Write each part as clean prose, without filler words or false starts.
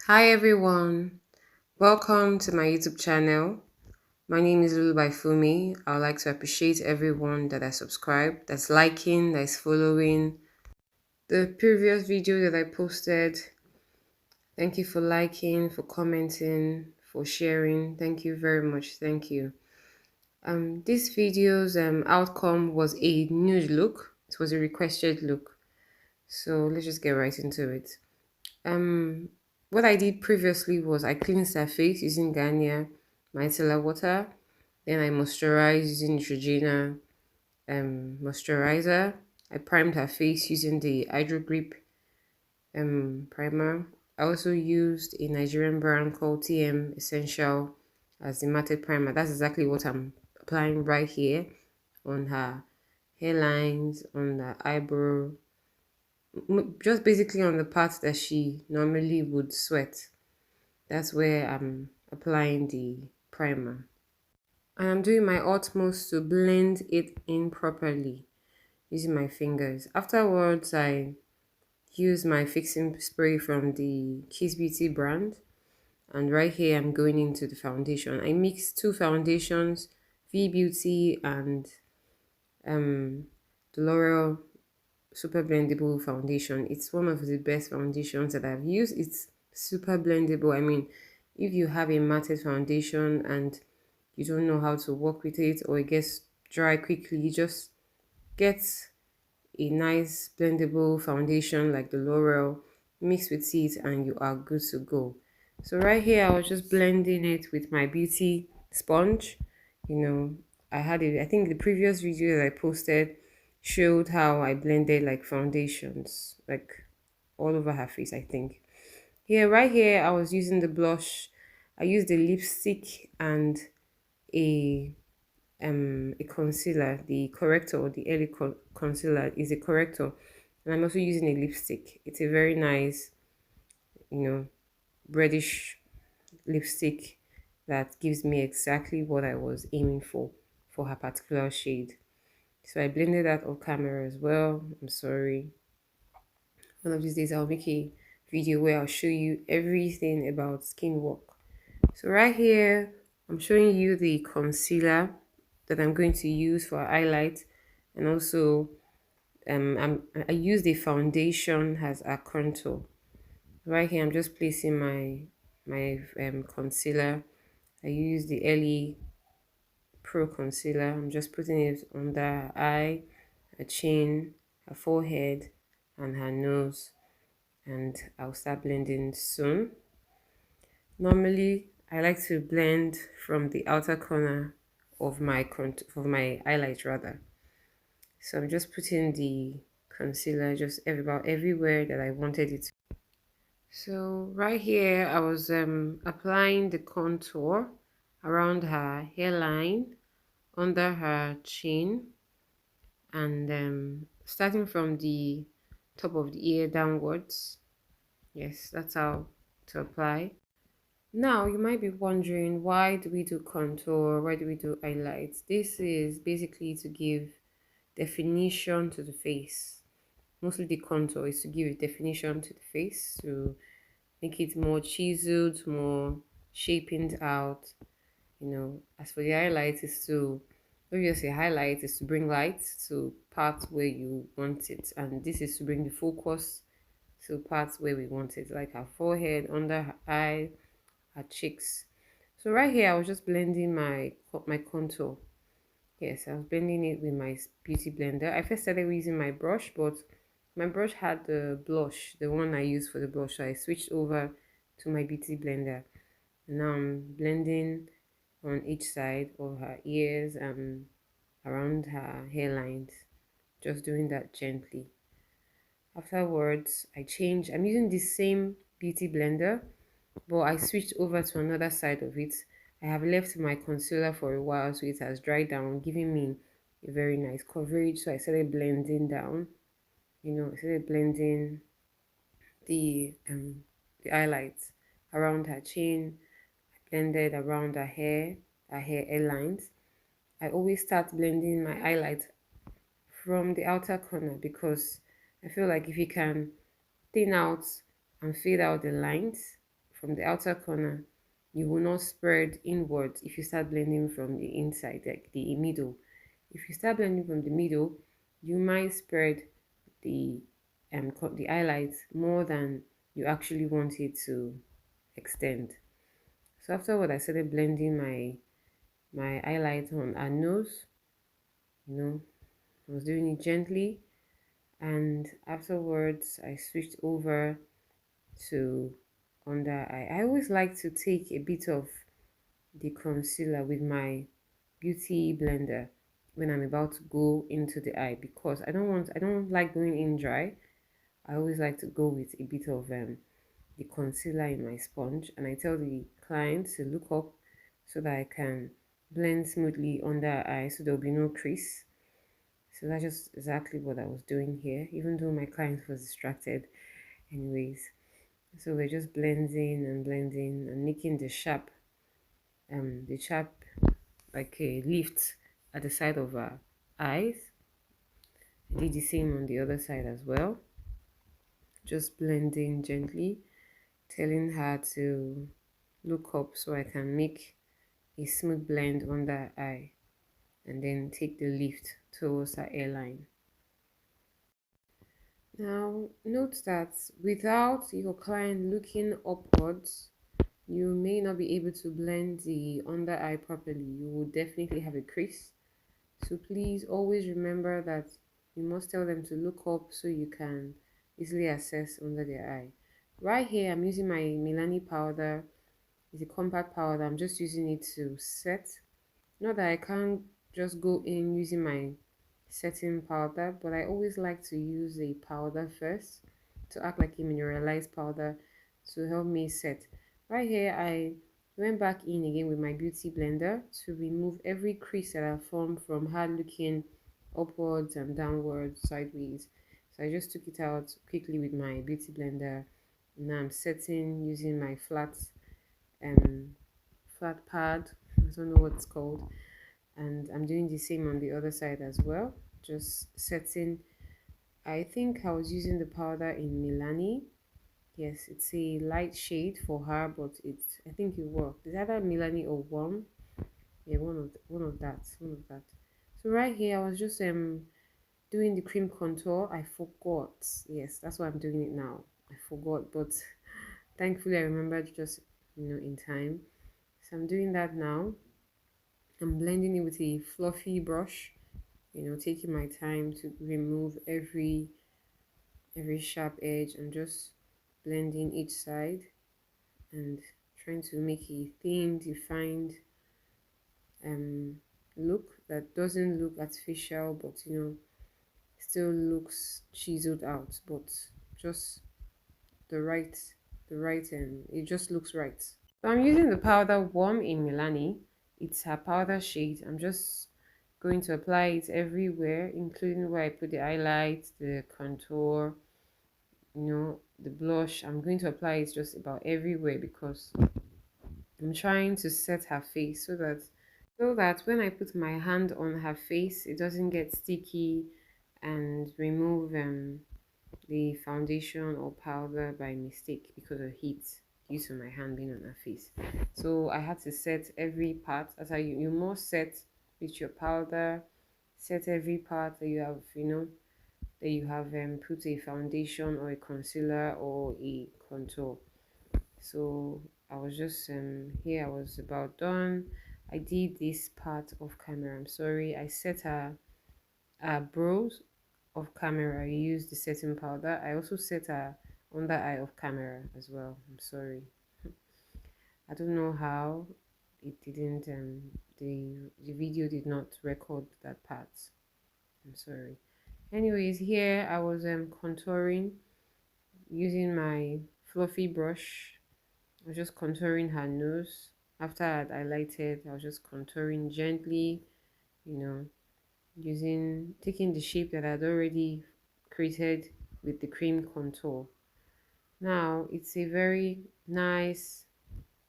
Hi everyone, welcome to my YouTube channel. My name is Lulu by Fumi. I would like to appreciate everyone that has subscribed, that's liking, that's following the previous video that I posted. Thank you for liking, for commenting, for sharing. Thank you very much. Thank you. This video's outcome was a nude look. It was a requested look. So let's just get right into it. Um, what I did previously was I cleansed her face using Garnier micellar water. Then I moisturized using Neutrogena moisturizer. I primed her face using the Hydro Grip primer. I also used a Nigerian brand called TM Essential as the matte primer. That's exactly what I'm applying right here on her hairlines, on the eyebrow, just basically on the parts that she normally would sweat. That's where I'm applying the primer. And I'm doing my utmost to blend it in properly using my fingers. Afterwards, I use my fixing spray from the Kiss Beauty brand. And right here, I'm going into the foundation. I mixed two foundations, V Beauty and um, the L'Oreal Super Blendable Foundation. It's one of the best foundations that I've used. It's super blendable. I mean, if you have a matted foundation and you don't know how to work with it or it gets dry quickly, you just get a nice blendable foundation like the L'Oreal, mix with it and you are good to go. So right here, I was just blending it with my beauty sponge. You know, I think the previous video that I posted showed how I blended like foundations, like all over her face, I think. Here, right here, I was using the blush. I used the lipstick and a a concealer. The corrector or the early concealer is a corrector, and I'm also using a lipstick. It's a very nice, you know, reddish lipstick that gives me exactly what I was aiming for her particular shade. So I blended that off camera as well. I'm sorry. One of these days I'll make a video where I'll show you everything about skin work. So right here, I'm showing you the concealer that I'm going to use for highlight, and also I use the foundation as a contour. Right here, I'm just placing my concealer. I use the Ellie Pro concealer. I'm just putting it under her eye, her chin, her forehead, and her nose. And I'll start blending soon. Normally, I like to blend from the outer corner of my highlight rather. So I'm just putting the concealer just about everywhere that I wanted it to. So right here, I was applying the contour around her hairline, under her chin, and starting from the top of the ear downwards. Yes, that's how to apply. Now, you might be wondering, why do we do contour? Why do we do highlights? This is basically to give definition to the face. Mostly the contour is to give a definition to the face, to make it more chiseled, more shaping out. As for the highlights, is to obviously highlight is to bring light to parts where you want it, and this is to bring the focus to parts where we want it, like her forehead, under her eye, her cheeks. So right here, I was just blending my contour. Yes, I was blending it with my beauty blender. I first started using my brush, but my brush had the blush, the one I used for the blush. So I switched over to my beauty blender. And now I'm blending on each side of her ears and around her hairlines. Just doing that gently. Afterwards, I'm using the same beauty blender, but I switched over to another side of it. I have left my concealer for a while so it has dried down, giving me a very nice coverage. So I started blending down, I started blending the highlights around her chin, blended around her hair hairlines. I always start blending my highlights from the outer corner because I feel like if you can thin out and fade out the lines from the outer corner, you will not spread inwards if you start blending from the inside, like the middle. If you start blending from the middle, you might spread the the highlights more than you actually want it to extend. So afterward, I started blending my highlight on her nose. You know, I was doing it gently, and afterwards I switched over to under eye. I always like to take a bit of the concealer with my beauty blender when I'm about to go into the eye, because I don't like going in dry. I always like to go with a bit of the concealer in my sponge, and I tell the client to look up so that I can blend smoothly under her eye so there'll be no crease. So that's just exactly what I was doing here, even though my client was distracted. Anyways, so we're just blending and making the sharp like a lift at the side of her eyes. I did the same on the other side as well. Just blending gently, telling her to look up so I can make a smooth blend under her eye, and then take the lift towards her hairline. Now, note that without your client looking upwards, you may not be able to blend the under eye properly. You will definitely have a crease. So please always remember that you must tell them to look up so you can easily assess under their eye. Right here, I'm using my Milani powder. It's a compact powder. I'm just using it to set. Not that I can't just go in using my setting powder, but I always like to use a powder first to act like a mineralized powder to help me set. Right here, I went back in again with my beauty blender to remove every crease that I formed from her looking upwards and downwards, sideways. So I just took it out quickly with my beauty blender. Now I'm setting using my um flat pad. I don't know what it's called, and I'm doing the same on the other side as well, just setting. I think I was using the powder in Milani. Yes, it's a light shade for her, but I think it worked. It's either Milani or Warm. Yeah, one of that. So right here I was just doing the cream contour. I forgot. Yes, that's why I'm doing it now. I forgot, but thankfully I remembered just in time. So I'm doing that now. I'm blending it with a fluffy brush, taking my time to remove every sharp edge, and just blending each side and trying to make a thin, defined um look that doesn't look artificial, but still looks chiseled out, but just the right it just looks right. So I'm using the powder Warm in Milani. It's her powder shade. I'm just going to apply it everywhere, including where I put the highlight, the contour, the blush. I'm going to apply it just about everywhere because I'm trying to set her face so that when I put my hand on her face, it doesn't get sticky and remove the foundation or powder by mistake because of heat due to my hand being on her face. So I had to set every part. As you must set with your powder, set every part that you have, put a foundation or a concealer or a contour. So I was just here. I was about done. I did this part of camera. I'm sorry. I set her brows of camera. I used the setting powder. I also set her under eye of camera as well. I'm sorry. I don't know how it didn't the video did not record that part. I'm sorry. Anyways, here I was contouring using my fluffy brush. I was just contouring her nose. After I had highlighted, I was just contouring gently, you know, taking the shape that I'd already created with the cream contour. Now it's a very nice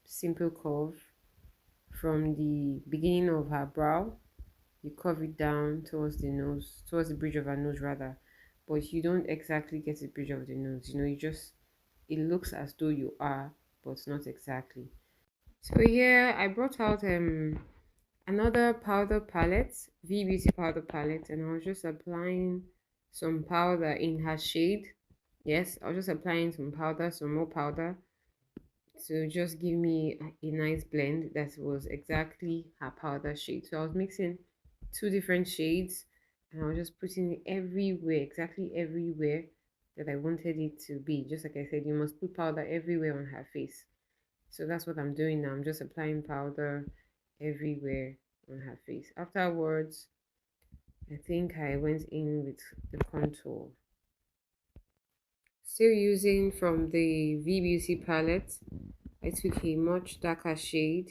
simple curve from the beginning of her brow. You curve it down towards the nose, towards the bridge of her nose rather, but you don't exactly get the bridge of the nose. It looks as though you are, but not exactly. So here I brought out another powder palette, V Beauty powder palette, and I was just applying some powder in her shade. Yes, I was just applying some powder, some more powder, to just give me a nice blend that was exactly her powder shade. So I was mixing two different shades and I was just putting it everywhere, exactly everywhere that I wanted it to be. Just like I said, you must put powder everywhere on her face. So that's what I'm doing now. I'm just applying powder everywhere on her face. Afterwards, I think I went in with the contour. Still using from the V Beauty palette, I took a much darker shade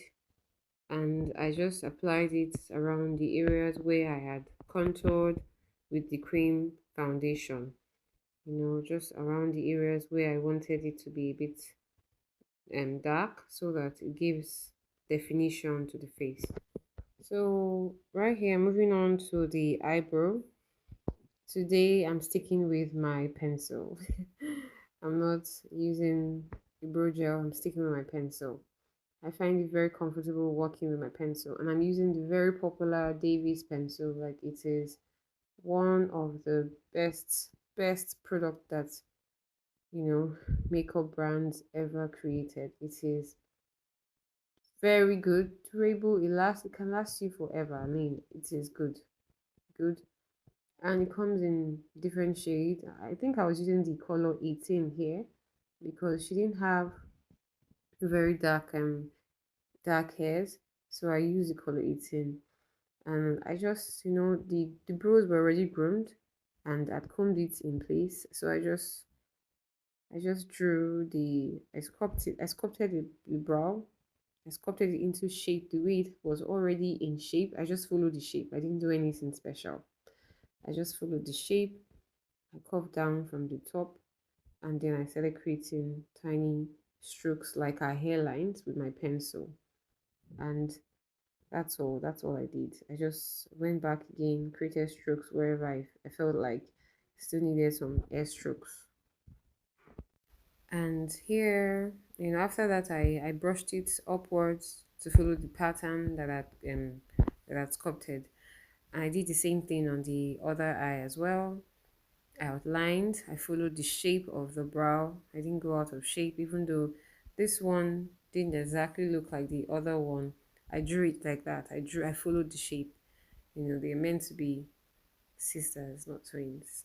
and I just applied it around the areas where I had contoured with the cream foundation. You know, just around the areas where I wanted it to be a bit dark so that it gives definition to the face. So right here, moving on to the eyebrow. Today I'm sticking with my pencil. I'm not using the brow gel, I'm sticking with my pencil. I find it very comfortable working with my pencil, and I'm using the very popular Davies pencil. Like, it is one of the best product that, you know, makeup brands ever created. It is very good, durable, it can last you forever. I mean, it is good, and it comes in different shades. I think I was using the color 18 here because she didn't have very dark hairs, so I used the color 18. And I just, the brows were already groomed and I'd combed it in place, so I just drew I sculpted the brow. I sculpted it into shape the way it was already in shape. I just followed the shape. I didn't do anything special. I just followed the shape. I curved down from the top, and then I started creating tiny strokes like our hairlines with my pencil. And that's all I did. I just went back again, created strokes wherever I felt like still needed some air strokes. And here, after that, I brushed it upwards to follow the pattern that I'd sculpted. And I did the same thing on the other eye as well. I outlined, I followed the shape of the brow. I didn't go out of shape, even though this one didn't exactly look like the other one. I drew it like that. I followed the shape. They're meant to be sisters, not twins.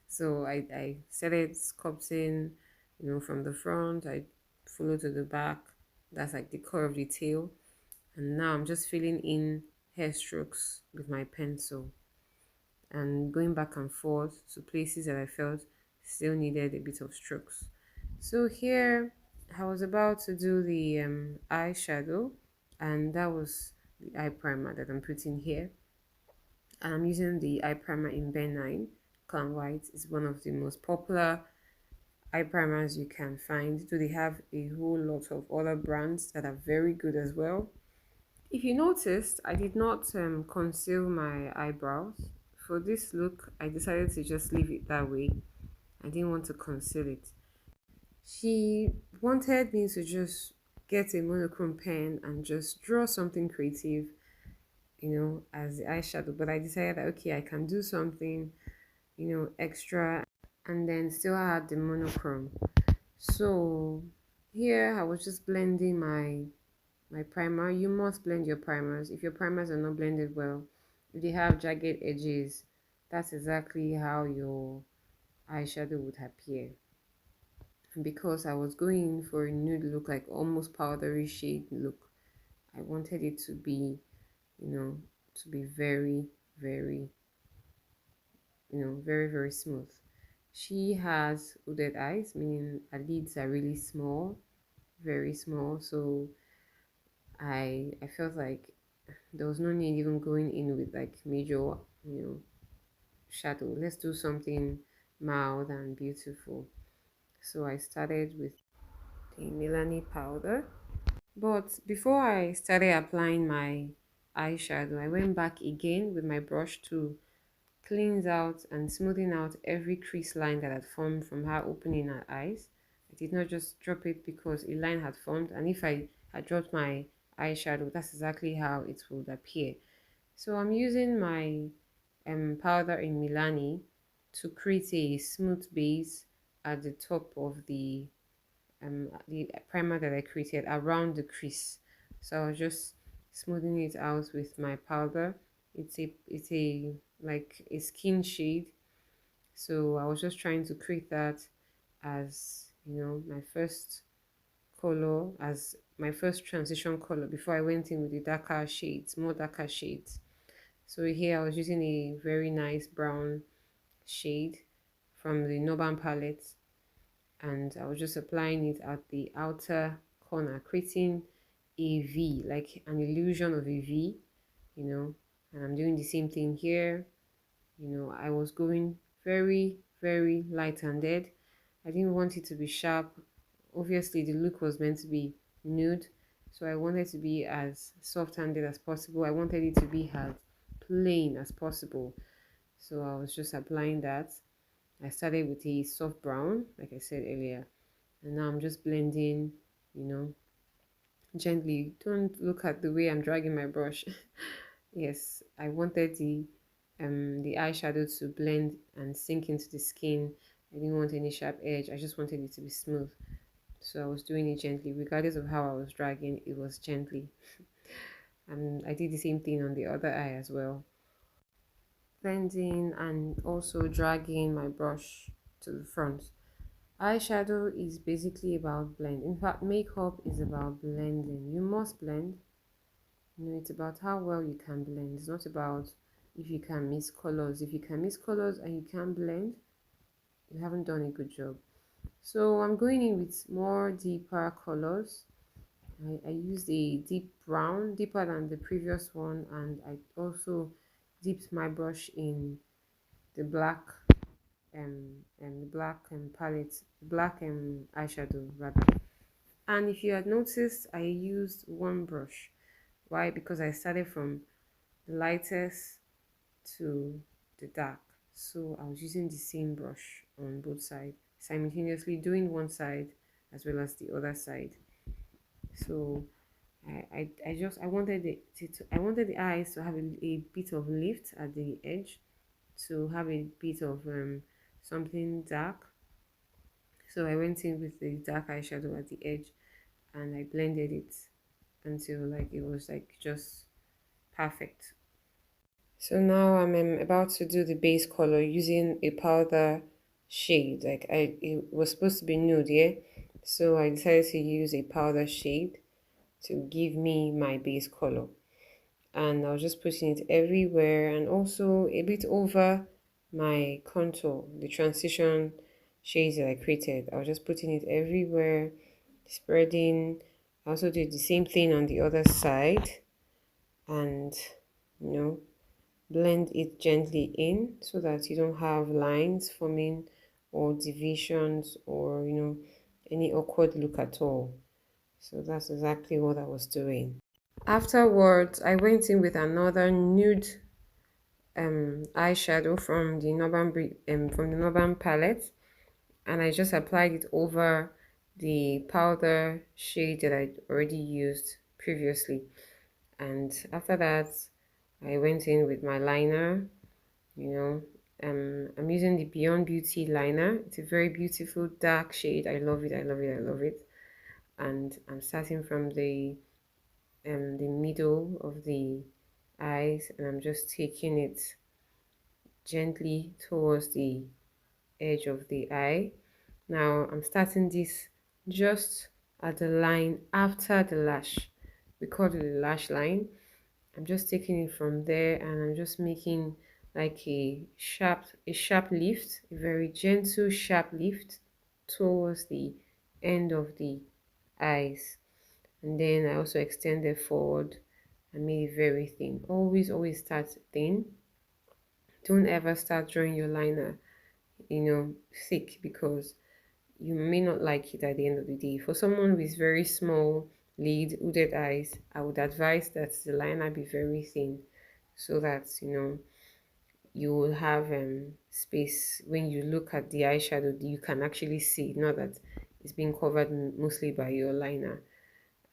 So I started sculpting, from the front. I followed to the back. That's like the core of the tail. And now I'm just filling in hair strokes with my pencil and going back and forth to places that I felt still needed a bit of strokes. So here I was about to do the eyeshadow, and that was the eye primer that I'm putting here. And I'm using the eye primer in Ben 9. Clown White is one of the most popular eye primers you can find. So they have a whole lot of other brands that are very good as well. If you noticed, I did not conceal my eyebrows. For this look, I decided to just leave it that way. I didn't want to conceal it. She wanted me to just get a monochrome pen and just draw something creative, as the eyeshadow. But I decided that, okay, I can do something, extra, and then still add the monochrome. So here I was just blending my primer. You must blend your primers. If your primers are not blended well, if they have jagged edges, that's exactly how your eyeshadow would appear. And because I was going for a nude look, like almost powdery shade look, I wanted it to be, to be very, very, very, very smooth. She has hooded eyes, meaning her lids are really small, very small. So I felt like there was no need even going in with like major, shadow. Let's do something mild and beautiful. So I started with the Milani powder. But before I started applying my eyeshadow, I went back again with my brush to cleanse out and smoothing out every crease line that had formed from her opening her eyes. I did not just drop it because a line had formed, and if I had dropped my eyeshadow, that's exactly how it would appear. So I'm using my powder in Milani to create a smooth base at the top of the primer that I created around the crease. So I was just smoothing it out with my powder. It's a like a skin shade. So I was just trying to create that as my first color, as my first transition color before I went in with the darker shades, more darker shades. So here I was using a very nice brown shade from the Noban palette, and I was just applying it at the outer corner, creating a V, like an illusion of a V, you know. And I'm doing the same thing here. I was going very, very light-handed. I didn't want it to be sharp. Obviously, the look was meant to be nude, so I wanted to be as soft-handed as possible. I wanted it to be as plain as possible. So I was just applying that. I started with a soft brown, like I said earlier, and now I'm just blending, you know, gently. Don't look at the way I'm dragging my brush. Yes, I wanted the eyeshadow to blend and sink into the skin. I didn't want any sharp edge. I just wanted it to be smooth. So I was doing it gently, regardless of how I was dragging, it was gently. And I did the same thing on the other eye as well. Blending and also dragging my brush to the front. Eyeshadow is basically about blend. In fact, makeup is about blending. You must blend. It's about how well you can blend. It's not about if you can mix colors. If you can mix colors and you can blend, you haven't done a good job. So I'm going in with more deeper colors. I used a deep brown, deeper than the previous one, and I also dipped my brush in the black the black palette, black eyeshadow rather. And if you had noticed, I used one brush. Why? Because I started from the lightest to the dark, so I was using the same brush on both sides, simultaneously doing one side as well as the other side. So I wanted I wanted the eyes to have a bit of lift at the edge, to have a bit of something dark. So I went in with the dark eyeshadow at the edge, and I blended it until like it was like just perfect. So now I'm about to do the base color using a powder shade. Like it was supposed to be nude, yeah. So I decided to use a powder shade to give me my base color, and I was just putting it everywhere and also a bit over my contour, the transition shades that I created. I was just putting it everywhere, spreading. I also did the same thing on the other side, and you know blend it gently in so that you don't have lines forming or divisions or any awkward look at all. So that's exactly what I was doing. Afterwards, I went in with another nude eyeshadow from the Northern palette, and I just applied it over the powder shade that I'd already used previously. And after that, I went in with my liner. I'm using the Beyond Beauty liner. It's a very beautiful dark shade. I love it. I love it. I love it. And I'm starting from the middle of the eyes, and I'm just taking it gently towards the edge of the eye. Now I'm starting this just at the line after the lash. We call it the lash line. I'm just taking it from there, and I'm just making like a sharp lift, a very gentle sharp lift towards the end of the eyes. And then I also extended forward and made it very thin. Always start thin. Don't ever start drawing your liner thick, because you may not like it at the end of the day. For someone with very small lid hooded eyes, I would advise that the liner be very thin, so that you will have space when you look at the eyeshadow. You can actually see, not that it's being covered mostly by your liner.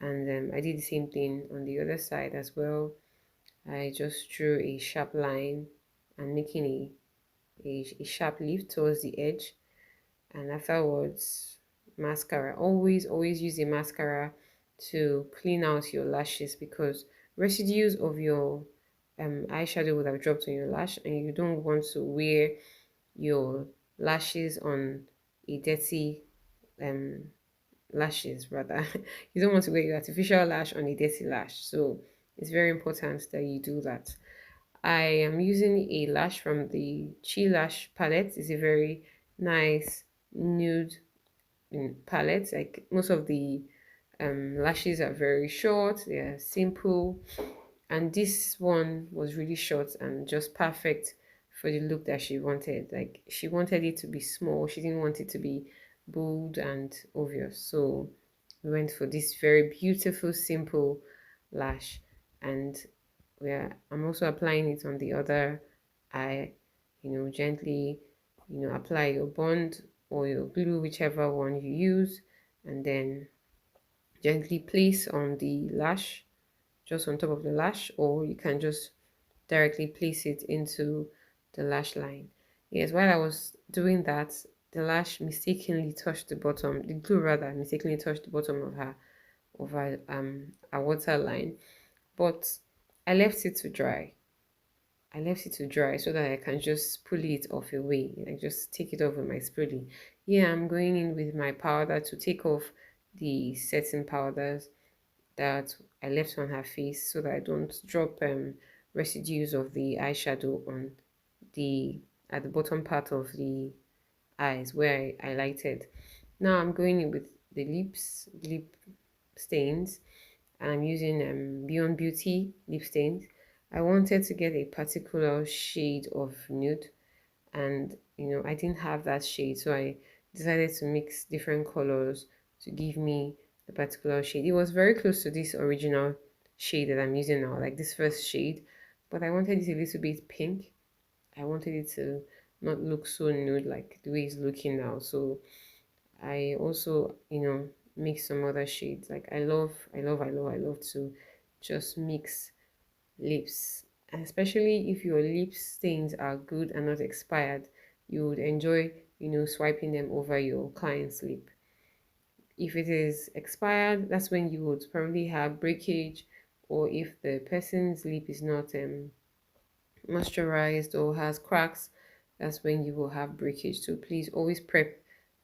And I did the same thing on the other side as well. I just drew a sharp line and making a sharp leaf towards the edge, and afterwards mascara. Always use a mascara to clean out your lashes, because residues of your eyeshadow would have dropped on your lash, and you don't want to wear your lashes on a dirty um lashes rather. You don't want to wear your artificial lash on a dirty lash, so it's very important that you do that. I am using a lash from the Chi Lash palette. It's a very nice nude palette. Like most of the lashes are very short, they are simple, and this one was really short and just perfect for the look that she wanted. Like she wanted it to be small, she didn't want it to be bold and obvious. So we went for this very beautiful, simple lash, and I'm also applying it on the other eye. Gently, apply your bond or your glue, whichever one you use, and then gently place on the lash, just on top of the lash, or you can just directly place it into the lash line. Yes, while I was doing that, the lash mistakenly touched the bottom, the glue rather mistakenly touched the bottom of her waterline, but I left it to dry. I left it to dry so that I can just pull it off away. Like just take it off with my spoolie. Yeah, I'm going in with my powder to take off the setting powders that I left on her face, so that I don't drop residues of the eyeshadow on the at the bottom part of the eyes where I lighted. Now I'm going in with the lip stains, and I'm using Beyond Beauty lip stains. I wanted to get a particular shade of nude, and I didn't have that shade, so I decided to mix different colors to give me the particular shade. It was very close to this original shade that I'm using now, like this first shade, but I wanted it a little bit pink. I wanted it to not look so nude like the way it's looking now. So I also mix some other shades. Like I love to just mix lips, and especially if your lip stains are good and not expired, you would enjoy swiping them over your client's lip. If it is expired, that's when you would probably have breakage, or if the person's lip is not moisturized or has cracks, that's when you will have breakage. So please always prep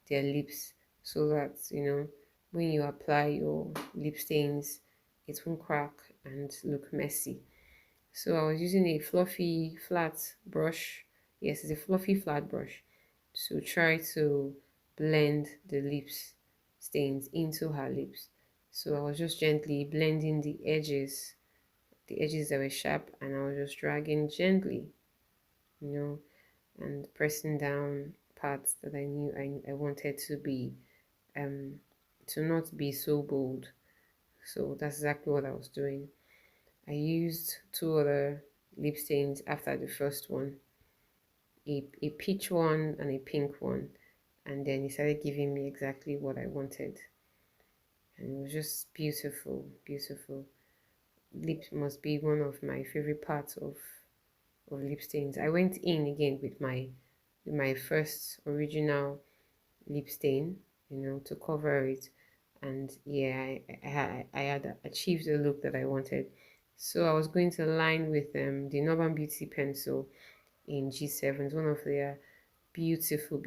their lips, so that when you apply your lip stains, it won't crack and look messy. So I was using a fluffy flat brush. Yes, it's a fluffy flat brush to try to blend the lips stains into her lips. So I was just gently blending the edges that were sharp, and I was just dragging gently, you know, and pressing down parts that I knew I wanted um to not be so bold. So that's exactly what I was doing. I used two other lip stains after the first one, a peach one and a pink one, and then he started giving me exactly what I wanted, and it was just beautiful, beautiful. Lips must be one of my favorite parts of lip stains. I went in again with my first original lip stain, to cover it, and yeah, I had achieved the look that I wanted. So I was going to line with the Northern Beauty pencil in G7, one of their beautiful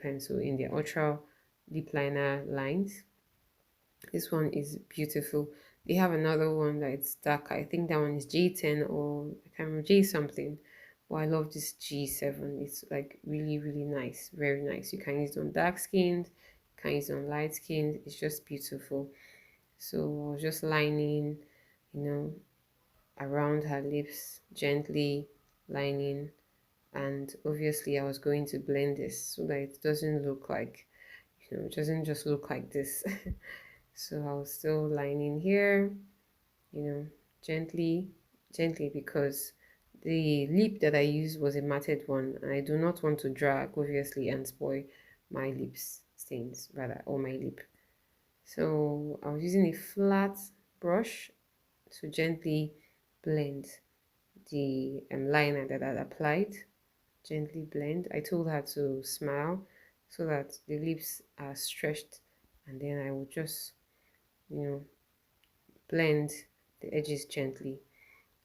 pencil in their ultra lip liner lines. This one is beautiful. They have another one that's darker. I think that one is J10, or I can't remember, J something. Well, I love this G7. It's like really nice, very nice. You can use it on dark skinned, you can use it on light skinned. It's just beautiful. So I was just lining, you know, around her lips, gently lining, and obviously I was going to blend this so that it doesn't look like, it doesn't just look like this. So I was still lining here, you know, gently, gently, because the lip that I used was a matted one, and I do not want to drag, obviously, and spoil my lips stains rather, or my lip. So I was using a flat brush to gently blend the liner that I applied. Gently blend. I told her to smile so that the lips are stretched, and then I will just, blend the edges gently.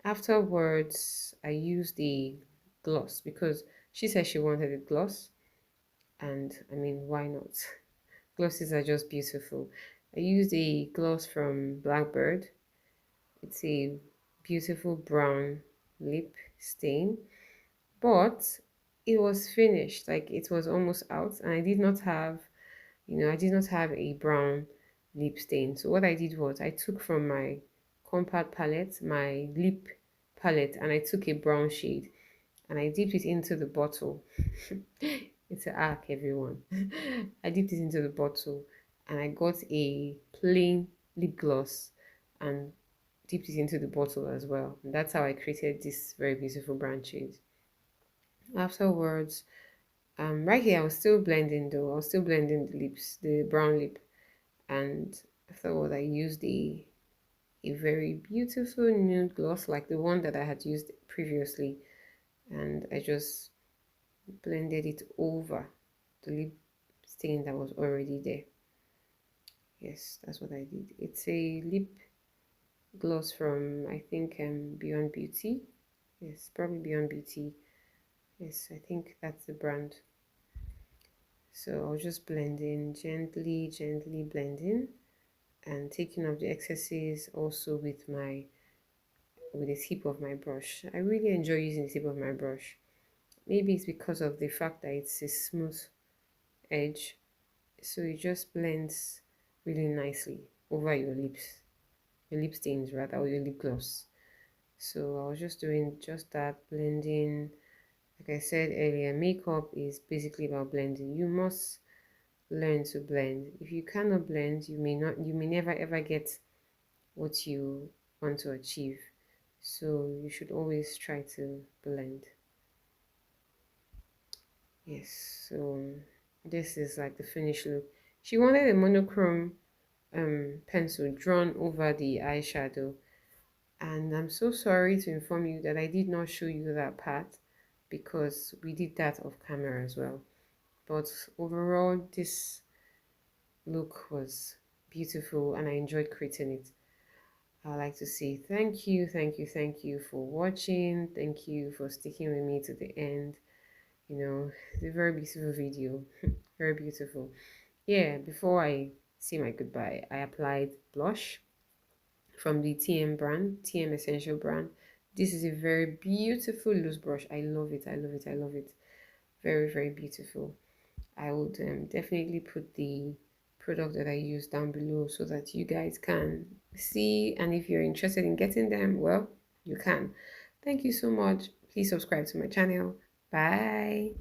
Afterwards, I used the gloss because she said she wanted a gloss, and I mean, why not? Glosses are just beautiful. I used a gloss from Blackbird. It's a beautiful brown lip stain, but it was finished, like it was almost out, and I did not have, I did not have a brown lip stain. So what I did was I took from my compact palette, my lip palette, and I took a brown shade and I dipped it into the bottle. It's an arc, everyone. I dipped it into the bottle and I got a plain lip gloss and dipped it into the bottle as well. And that's how I created this very beautiful brown shade. Afterwards, right here I was still blending though. I was still blending the lips, the brown lip, and afterwards I used a very beautiful nude gloss like the one that I had used previously, and I just blended it over the lip stain that was already there. Yes, that's what I did. It's a lip gloss from, I think, Beyond Beauty. Yes, probably Beyond Beauty. Yes, I think that's the brand. So I'll just blend in gently, gently blending, and taking off the excesses also with the tip of my brush. I really enjoy using the tip of my brush. Maybe it's because of the fact that it's a smooth edge, so it just blends really nicely over your lips, your lip stains rather, or your lip gloss. So I was just doing just that, blending. Like I said earlier, makeup is basically about blending. You must learn to blend. If you cannot blend, you may never ever get what you want to achieve. So you should always try to blend. Yes, so this is like the finished look. She wanted a monochrome pencil drawn over the eyeshadow, and I'm so sorry to inform you that I did not show you that part because we did that off camera as well. But overall, this look was beautiful and I enjoyed creating it. I'd like to say thank you, thank you, thank you for watching. Thank you for sticking with me to the end. It's a very beautiful video. Very beautiful. Yeah, before I say my goodbye, I applied blush from the TM brand, TM Essential brand. This is a very beautiful loose brush. I love it. I love it. I love it. Very, very beautiful. I would definitely put the product that I use down below so that you guys can see, and if you're interested in getting them, well, you can. Thank you so much. Please subscribe to my channel. Bye.